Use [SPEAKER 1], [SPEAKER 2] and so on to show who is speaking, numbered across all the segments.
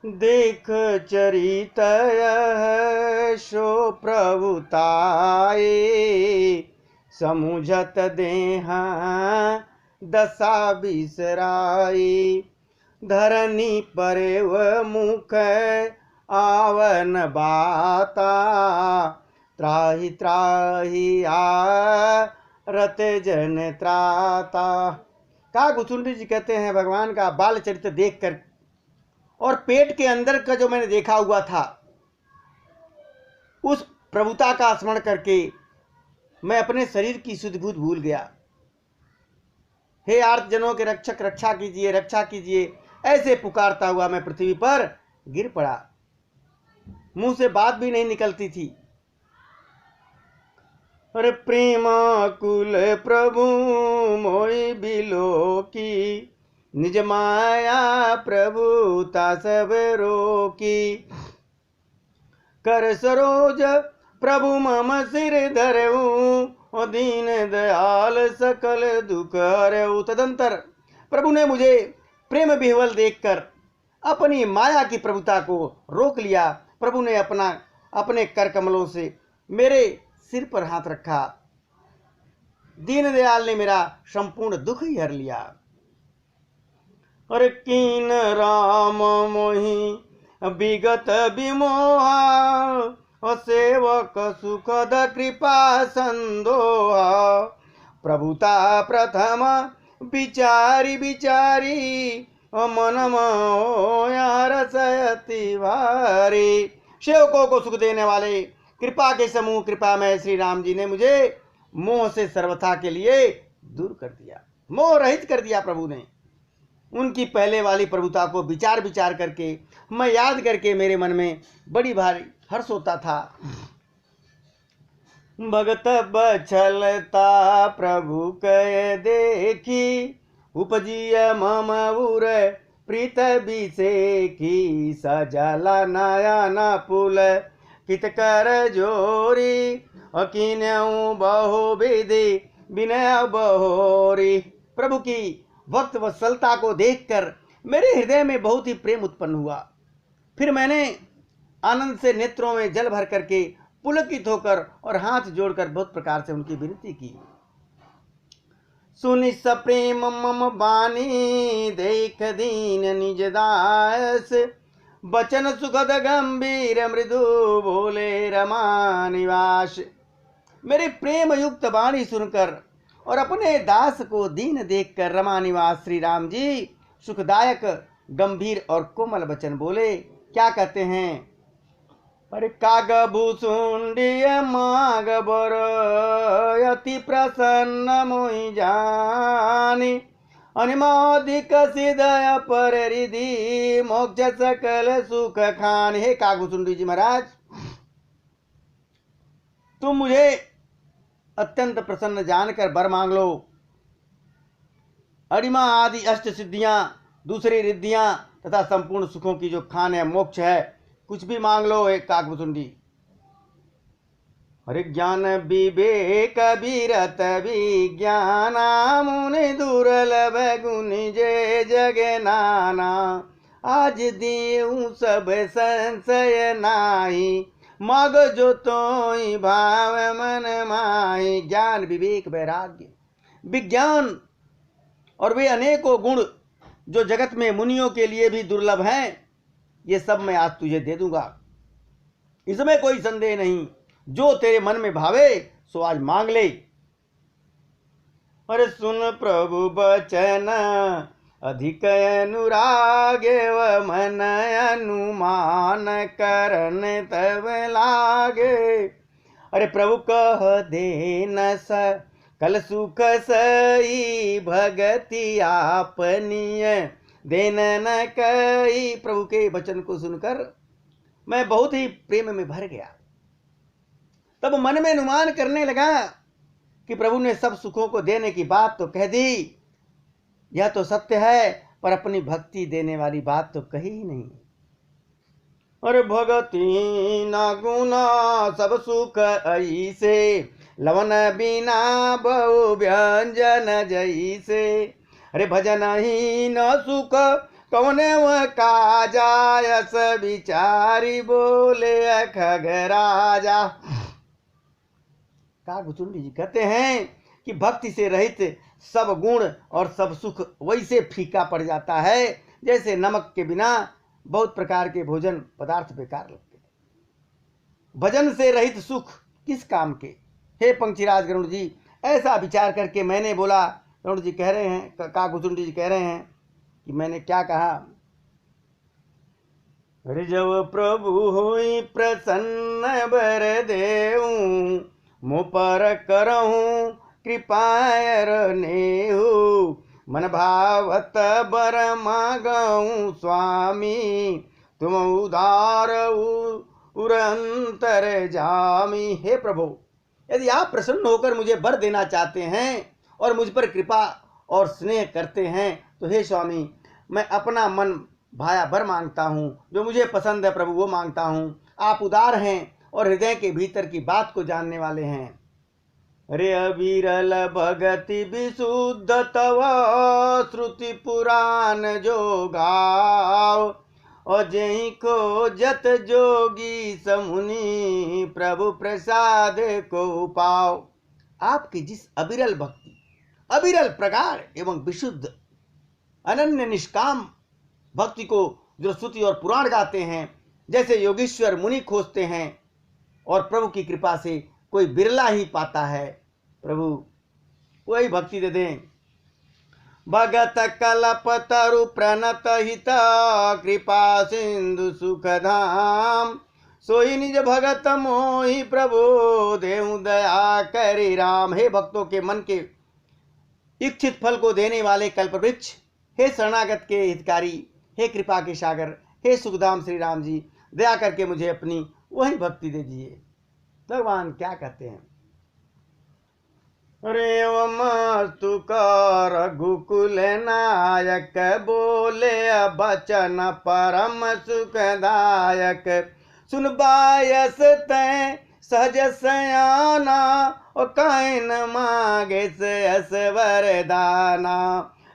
[SPEAKER 1] देख चरित यह सो प्रभुताए, समुझत देहा दशा बिसराई। धरनी परेव मुख आवन बाता, त्राहि त्राहि रत जन त्राता। काकभूषुंडी जी कहते हैं, भगवान का बाल चरित्र देखकर और पेट के अंदर का जो मैंने देखा हुआ था, उस प्रभुता का स्मरण करके मैं अपने शरीर की सुध-बुध भूल गया। हे आर्त जनों के रक्षक, रक्षा कीजिए, रक्षा कीजिए, ऐसे पुकारता हुआ मैं पृथ्वी पर गिर पड़ा। मुंह से बात भी नहीं निकलती थी। अरे प्रेमाकुल प्रभु मोहि बिलो की, निज माया प्रभुता सब रोकी। कर सरोज प्रभु मम सिर धरऊ, दीन दयाल सकल दुख हरऊ। तदंतर प्रभु ने मुझे प्रेम विह्वल देखकर अपनी माया की प्रभुता को रोक लिया। प्रभु ने अपने कर कमलों से मेरे सिर पर हाथ रखा। दीन दयाल ने मेरा संपूर्ण दुख ही हर लिया। और कीन राम मोहि विगत विमोहा, सेवक सुखद कृपा संदोहा। प्रभुता प्रथम विचारी विचारी, मन मोया रसयति भारी। सेवकों को सुख देने वाले कृपा के समूह कृपामय श्री राम जी ने मुझे मोह से सर्वथा के लिए दूर कर दिया, मोह रहित कर दिया। प्रभु ने उनकी पहले वाली प्रभुता को विचार विचार करके, मैं याद करके मेरे मन में बड़ी भारी हर्ष होता था। भगत बछलता प्रभु कह देखी, उपजिय मम उर प्रीत बिसेखी। सजला नयन पुल कित कर जोरी, अकीन्यऊ बहु विधि विनय बहोरी। प्रभु की भक्त वत्सलता को देखकर मेरे हृदय में बहुत ही प्रेम उत्पन्न हुआ। फिर मैंने आनंद से नेत्रों में जल भर करके पुलकित होकर और हाथ जोड़कर बहुत प्रकार से उनकी विनती की। सुनि सप्रेम मम बानी, देख दीन निज दास। बचन सुखद गंभीर मृदु, बोले रमा निवास। मेरे प्रेम युक्त वाणी सुनकर और अपने दास को दीन देखकर रमा निवास श्री राम जी सुखदायक गंभीर और कोमल वचन बोले। क्या कहते हैं? अरे कागभूषुंडी माग बर, अति प्रसन्न मोहि जानी। अनिमादिक सिदय पर रिधि, मोक्ष सकल सुख खान। हे कागभूषुंडी जी महाराज, तुम मुझे अत्यंत प्रसन्न जानकर वर मांग लो। अरिमा आदि अष्ट सिद्धियां, दूसरी रिद्धियां तथा संपूर्ण सुखों की जो खान है, मोक्ष है, कुछ भी मांग लो। एक काकभूषुंडी। हरि ज्ञान विवेक विरत विज्ञान, मुनि दुर्लभ गुण जे जग नाना। आज देऊ सब संशय नाही, मग जो तोई भाव मन माही। ज्ञान विवेक वैराग्य विज्ञान और वे अनेकों गुण जो जगत में मुनियों के लिए भी दुर्लभ हैं, ये सब मैं आज तुझे दे दूंगा, इसमें कोई संदेह नहीं। जो तेरे मन में भावे सो आज मांग ले। अरे सुन प्रभु बचन अधिक अनुराग, मन अनुमान करन तब लागे। अरे प्रभु कह दे न कल सुख सही, भगति आपनीय देन न कई। प्रभु के वचन को सुनकर मैं बहुत ही प्रेम में भर गया। तब मन में अनुमान करने लगा कि प्रभु ने सब सुखों को देने की बात तो कह दी, यह तो सत्य है, पर अपनी भक्ति देने वाली बात तो कही ही नहीं। और भगति न गुना सब सुख ऐसे, लवन बिना बहु व्यंजन जैसे। अरे भजन ही न सुख कौने वह काजा यस विचारी बोले खगराजा। काकभुचुंडी जी कहते हैं कि भक्ति से रहित सब गुण और सब सुख वैसे फीका पड़ जाता है जैसे नमक के बिना बहुत प्रकार के भोजन पदार्थ बेकार लगते हैं। भजन से रहित सुख किस काम के। हे पंक्षीराज गरुड़ जी, ऐसा विचार करके मैंने बोला। गरुड़ जी कह रहे हैं, काकभुचुंडी जी कह रहे हैं कि मैंने क्या कहा। अरे जब प्रभु हुई प्रसन्न बर देऊं, मुँह पर करहूं कृपायर नेहु, मन भावत बर मागऊं स्वामी, तुम उदार उरंतर जामी। हे प्रभु, यदि आप प्रसन्न होकर मुझे वर देना चाहते हैं और मुझ पर कृपा और स्नेह करते हैं तो हे स्वामी, मैं अपना मन भाया भर मांगता हूँ, जो मुझे पसंद है प्रभु वो मांगता हूँ। आप उदार हैं और हृदय के भीतर की बात को जानने वाले हैं। अरे अविरल भगति विशुद्ध तव श्रुति पुराण जो गाओ, और जही को जत जोगी समुनि, प्रभु प्रसाद को पाओ। आपकी जिस अविरल भक्ति, अविरल प्रगाढ़ एवं विशुद्ध अनन्य निष्काम भक्ति को जो श्रुति और पुराण गाते हैं, जैसे योगीश्वर मुनि खोजते हैं और प्रभु की कृपा से कोई बिरला ही पाता है, प्रभु वही भक्ति दे दें। भगत कल्प तरु प्रणत हित, कृपा सिंधु सुख धाम, सोई निज भगत मोहि प्रभु, देहु दया करि राम। हे भक्तों के मन के इच्छित फल को देने वाले कल्प वृक्ष, हे शरणागत के हितकारी, हे कृपा के सागर, हे सुखधाम श्री राम जी, दया करके मुझे अपनी वही भक्ति दे दीजिए। भगवान क्या कहते हैं। अरे मस्तु कर रघुकुल नायक, बोले बचन परम सुखदायक, सुन बायस तै सहज सयाना, और काइन मागे सयस वरदाना,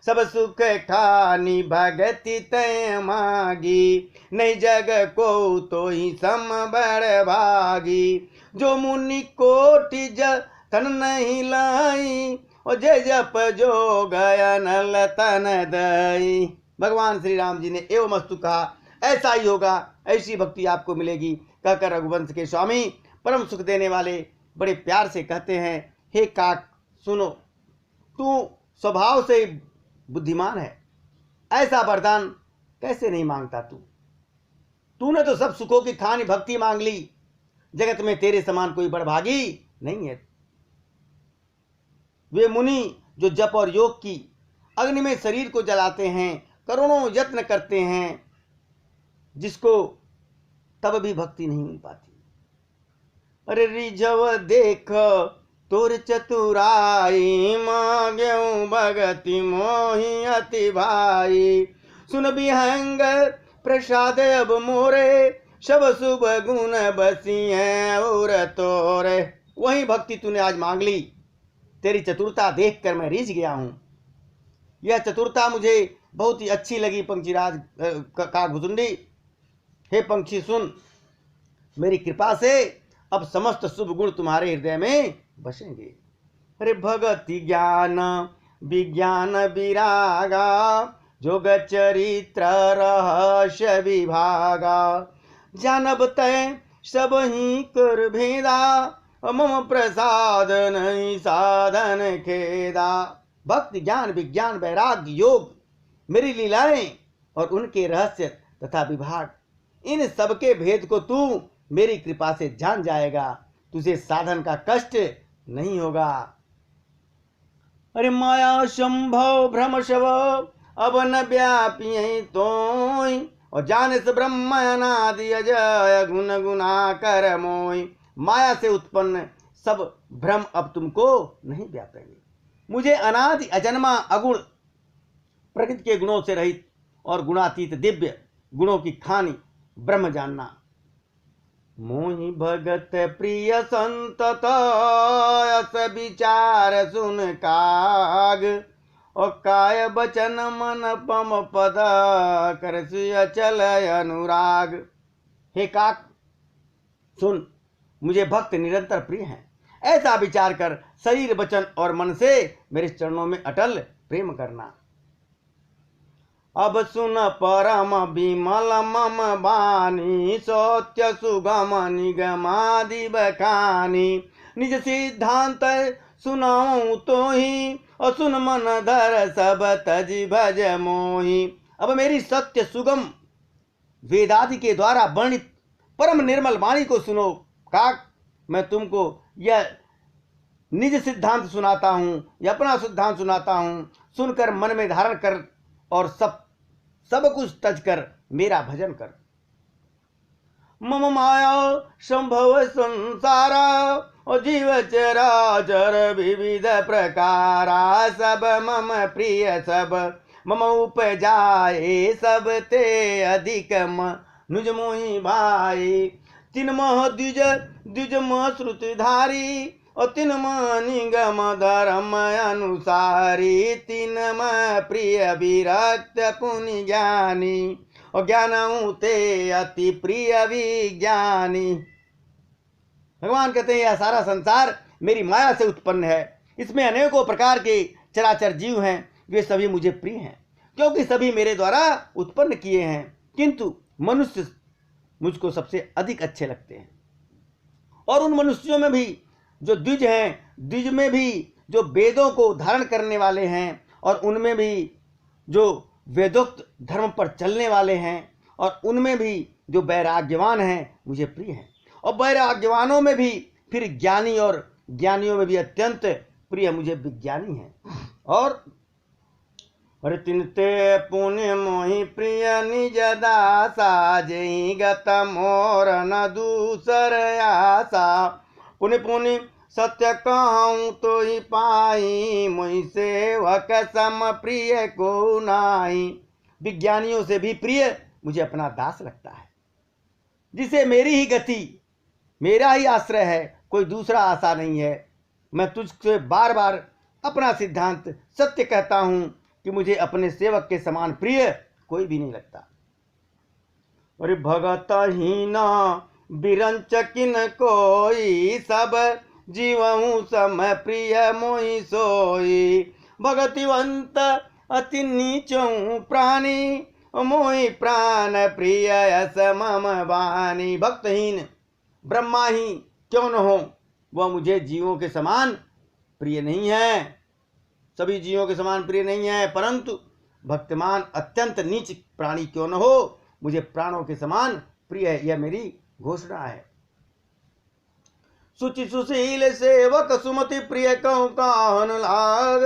[SPEAKER 1] सब सुख खानी भगति तय मागी, नहीं जग को तो ही सम बड़ भागी, जो मुनि कोटि तन नहीं लाई, और जय जप जो गया नल तन दई। भगवान श्री राम जी ने एवं मस्तु कहा, ऐसा ही होगा, ऐसी भक्ति आपको मिलेगी। कहकर रघुवंश के स्वामी परम सुख देने वाले बड़े प्यार से कहते हैं, हे काक सुनो, तू स्वभाव से बुद्धिमान है, ऐसा वरदान कैसे नहीं मांगता तूने तो सब सुखों की खानी भक्ति मांग ली। जगत में तेरे समान कोई बड़भागी नहीं है। वे मुनि जो जप और योग की अग्नि में शरीर को जलाते हैं, करोड़ों यत्न करते हैं, जिसको तब भी भक्ति नहीं मिल पाती। अरे रिझव देख तोर चतुराई, मांग्यऊ भगति मोहि अति भाई, सुन विहंग प्रसाद अब मोरे, सब शुभ गुण बसिए और तोरे। वही भक्ति तूने आज मांग ली। तेरी चतुरता देखकर मैं रीझ गया हूं। यह चतुरता मुझे बहुत ही अच्छी लगी पंक्षीराज काकभुचुंडी। हे पंक्षी सुन, मेरी कृपा से अब समस्त शुभ गुण तुम्हारे हृदय में बसेंगे। अरे भगति ज्ञान विज्ञान विरागा, जोग चरित्र रहस्य विभागा, जानब तय सब ही कर भेदा, मम प्रसाद नहीं साधन खेदा। भक्ति ज्ञान विज्ञान वैराग्य योग मेरी लीलाएं और उनके रहस्य तथा विभाग, इन सबके भेद को तू मेरी कृपा से जान जाएगा। तुझे साधन का कष्ट नहीं होगा। अरे माया संभव भ्रम शव, अब न व्यापी तोय, और जाने से ब्रह्म अनादि अजय, गुण गुना कर मोय। माया से उत्पन्न सब भ्रम अब तुमको नहीं व्यापेंगे। मुझे अनादि अजन्मा अगुण प्रकृति के गुणों से रहित और गुणातीत दिव्य गुणों की खानी ब्रह्म जानना। मोहि भगत प्रिय संतत, अस विचार सुन काग, और काय बचन मन पम पद करसि अचल अनुराग। हे काक सुन, मुझे भक्त निरंतर प्रिय हैं। ऐसा विचार कर शरीर वचन और मन से मेरे चरणों में अटल प्रेम करना। अब सुन परम विमल मम बानी, सत्य सुगम निगमादि बखानी। निज सिद्धांत सुनाऊं तो ही, और सुन मन धर सब तज भज मोही। अब मेरी सत्य सुगम वेदादि के द्वारा वर्णित परम निर्मल वाणी को सुनो। काक मैं तुमको यह निज सिद्धांत सुनाता हूँ, यह अपना सिद्धांत सुनाता हूँ। सुनकर मन में धारण कर और सब कुछ तज कर मेरा भजन कर। मम माया संभव संसारा, और जीव चराचर विविध प्रकारा। सब मम प्रिय सब मम उपजाए, सब ते अधिक नुज मोहि भाई। तिन मह द्विज द्विज म श्रुतिधारी, और तिन निगम धर्म अनुसारी। तिन प्रिय विरक्त पुनि ज्ञानी, और ज्ञान ते अति प्रिय विज्ञानी। भगवान कहते हैं यह सारा संसार मेरी माया से उत्पन्न है। इसमें अनेकों प्रकार के चराचर जीव हैं, वे सभी मुझे प्रिय हैं, क्योंकि सभी मेरे द्वारा उत्पन्न किए हैं। किंतु मनुष्य मुझको सबसे अधिक अच्छे लगते हैं। और उन मनुष्यों में भी जो द्विज हैं, द्विज में भी जो वेदों को धारण करने वाले हैं, और उनमें भी जो वेदोक्त धर्म पर चलने वाले हैं, और उनमें भी जो वैराग्यवान हैं, मुझे प्रिय हैं। और वैराग्यवानों में भी फिर ज्ञानी, और ज्ञानियों में भी अत्यंत प्रिय मुझे विज्ञानी हैं। और तिनते पुण्य मोहि प्रिय निज दासा, जहि गत मोर न दूसर आशा। पुण्य पुण्य सत्य कहूँ तो ही पाई, मोहि सेवक सम प्रिय को नाई। विज्ञानियों से भी प्रिय मुझे अपना दास लगता है, जिसे मेरी ही गति, मेरा ही आश्रय है, कोई दूसरा आशा नहीं है। मैं तुझसे बार बार अपना सिद्धांत सत्य कहता हूँ कि मुझे अपने सेवक के समान प्रिय कोई भी नहीं लगता। अरे भगत हीना बिरंच किन कोई, सब जीवहूँ सम प्रिय मोहि सोई। भगतिवंत अति नीचों प्राणी, मोहि प्राण प्रिय यस मम वाणी। भक्तहीन ब्रह्मा ही क्यों न हो, वह मुझे जीवों के समान प्रिय नहीं है, सभी जीवों के समान प्रिय नहीं है। परंतु भक्तमान अत्यंत नीच प्राणी क्यों न हो, मुझे प्राणों के समान प्रिय है, यह मेरी घोषणा है। सुचि सुशील सेवक सुमति प्रिय कहूँ काहन लाग,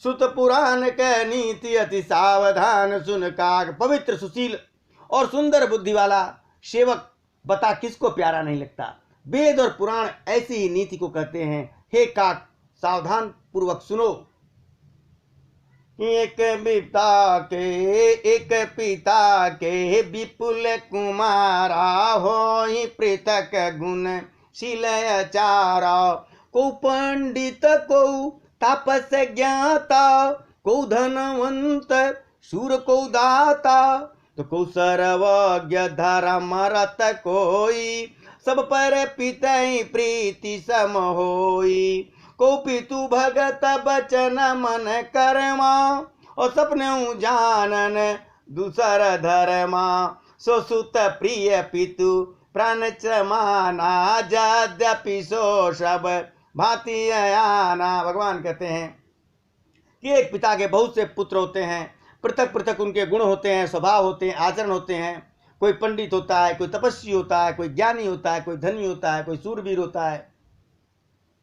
[SPEAKER 1] सुत पुराण के नीति अति सावधान सुन काग। पवित्र सुशील और सुंदर बुद्धि वाला सेवक बता किसको प्यारा नहीं लगता। वेद और पुराण ऐसी ही नीति को कहते हैं। हे काक सावधान पूर्वक सुनो। एक पिता के विपुल कुमारा, होई पृथक गुण शील चारा। को पंडित को तापस ज्ञाता, को धनवंत शूर को दाता। तो को सर्वज्ञ धर्म रत कोई, सब पर पितै प्रीति सम होई। को पितु भगत बचन मन कर्मा, और सपने जानन दूसर धर्मा। सो सुत प्रिय पितु प्राण चमाना, यद्यपि सो सब भांति आना। भगवान कहते हैं कि एक पिता के बहुत से पुत्र होते हैं, पृथक पृथक उनके गुण होते हैं, स्वभाव होते हैं, आचरण होते हैं। कोई पंडित होता है, कोई तपस्वी होता है, कोई ज्ञानी होता है, कोई धनी होता है, कोई सूरवीर होता है,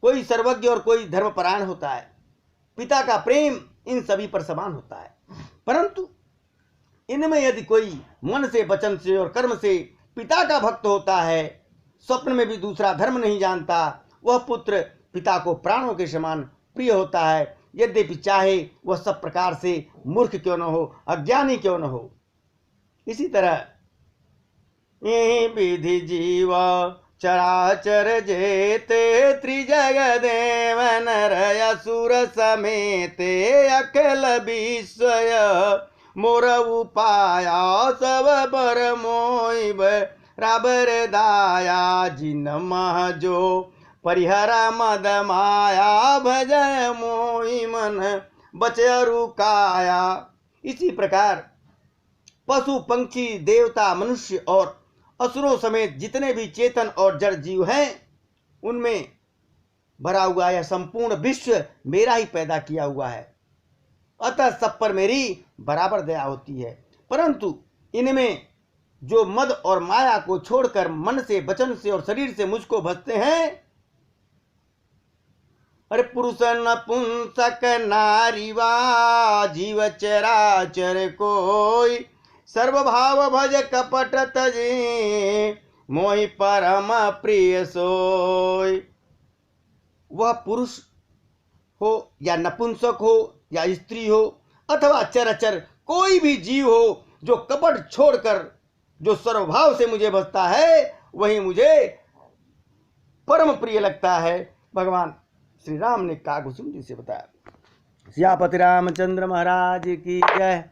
[SPEAKER 1] कोई सर्वज्ञ और कोई धर्मपरायण होता है। पिता का प्रेम इन सभी पर समान होता है। परंतु इनमें यदि कोई मन से, वचन से और कर्म से पिता का भक्त होता है, स्वप्न में भी दूसरा धर्म नहीं जानता, वह पुत्र पिता को प्राणों के समान प्रिय होता है, यद्यपि चाहे वह सब प्रकार से मूर्ख क्यों न हो, अज्ञानी क्यों न हो। इसी तरह यही विधि जीव चराचर जेते त्रिजग देव नर असुर समेते अखिल विश्वय मोर उपाया सब बर मोहि बराबर दाया जिन मह जो परिहरा मद माया भजय मोहि मन बचय रुकाया। इसी प्रकार पशु पंक्षी देवता मनुष्य और असुरों समेत जितने भी चेतन और जड़ जीव हैं उनमें भरा हुआ यह संपूर्ण विश्व मेरा ही पैदा किया हुआ है, अतः सब पर मेरी बराबर दया होती है। परंतु इनमें जो मद और माया को छोड़कर मन से, वचन से और शरीर से मुझको भजते हैं, अरे पुरुष नपुंसक नारीवा जीव चराचर कोई सर्वभाव भज कपट तजे मोहि परम प्रिय सोय। वह पुरुष हो या नपुंसक हो या स्त्री हो अथवा चराचर कोई भी जीव हो, जो कपट छोड़कर जो सर्वभाव से मुझे भजता है वही मुझे परम प्रिय लगता है। भगवान श्री राम ने कागभूषण जी से बताया। सियापति रामचंद्र महाराज की जय।